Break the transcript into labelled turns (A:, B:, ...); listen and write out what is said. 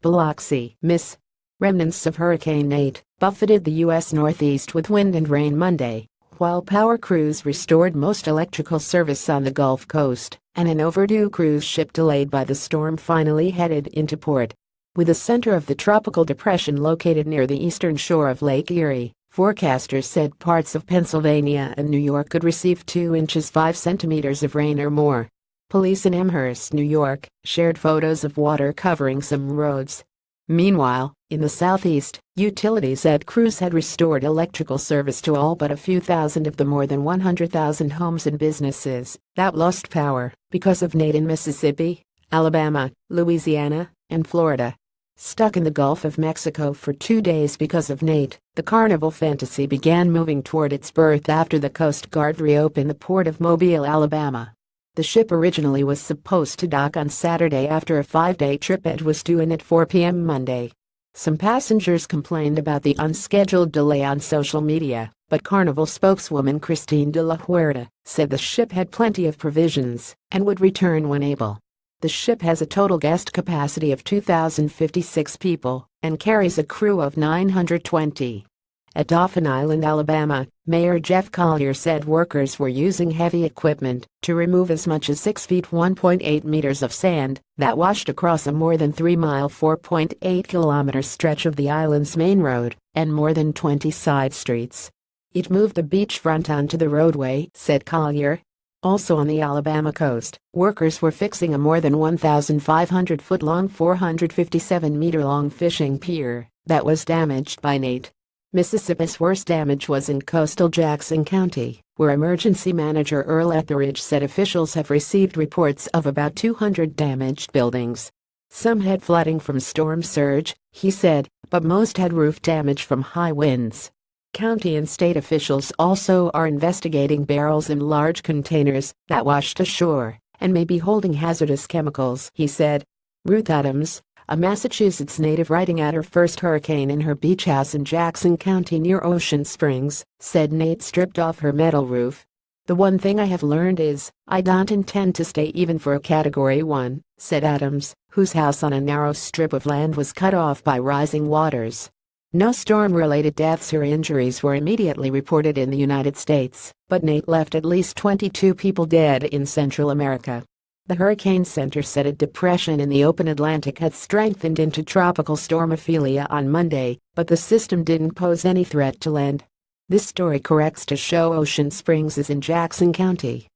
A: BILOXI. Miss. Remnants of Hurricane Nate buffeted the U.S. Northeast with wind and rain Monday, while power crews restored most electrical service on the Gulf Coast, and an overdue cruise ship delayed by the storm finally headed into port. With the center of the tropical depression located near the eastern shore of Lake Erie, forecasters said parts of Pennsylvania and New York could receive 2 inches 5 centimeters of rain or more. Police in Amherst, New York, shared photos of water covering some roads. Meanwhile, in the southeast, utilities said crews had restored electrical service to all but a few thousand of the more than 100,000 homes and businesses that lost power because of Nate in Mississippi, Alabama, Louisiana, and Florida. Stuck in the Gulf of Mexico for 2 days because of Nate, the Carnival Fantasy began moving toward its berth after the Coast Guard reopened the port of Mobile, Alabama. The ship originally was supposed to dock on Saturday after a 5-day trip and was due in at 4 p.m. Monday. Some passengers complained about the unscheduled delay on social media, but Carnival spokeswoman Christine de la Huerta said the ship had plenty of provisions and would return when able. The ship has a total guest capacity of 2,056 people and carries a crew of 920. At Dauphin Island, Alabama, Mayor Jeff Collier said workers were using heavy equipment to remove as much as 6 feet (1.8 meters) of sand that washed across a more than 3-mile (4.8-kilometer) stretch of the island's main road and more than 20 side streets. It moved the beachfront onto the roadway, said Collier. Also on the Alabama coast, workers were fixing a more than 1,500-foot-long, 457-meter-long fishing pier that was damaged by Nate. Mississippi's worst damage was in coastal Jackson County, where Emergency Manager Earl Etheridge said officials have received reports of about 200 damaged buildings. Some had flooding from storm surge, he said, but most had roof damage from high winds. County and state officials also are investigating barrels and large containers that washed ashore and may be holding hazardous chemicals, he said. Ruth Adams, a Massachusetts native riding at her first hurricane in her beach house in Jackson County near Ocean Springs, said Nate stripped off her metal roof. "The one thing I have learned is, I don't intend to stay even for a Category 1, said Adams, whose house on a narrow strip of land was cut off by rising waters. No storm-related deaths or injuries were immediately reported in the United States, but Nate left at least 22 people dead in Central America. The Hurricane Center said a depression in the open Atlantic had strengthened into Tropical Storm Ophelia on Monday, but the system didn't pose any threat to land. This story corrects to show Ocean Springs is in Jackson County.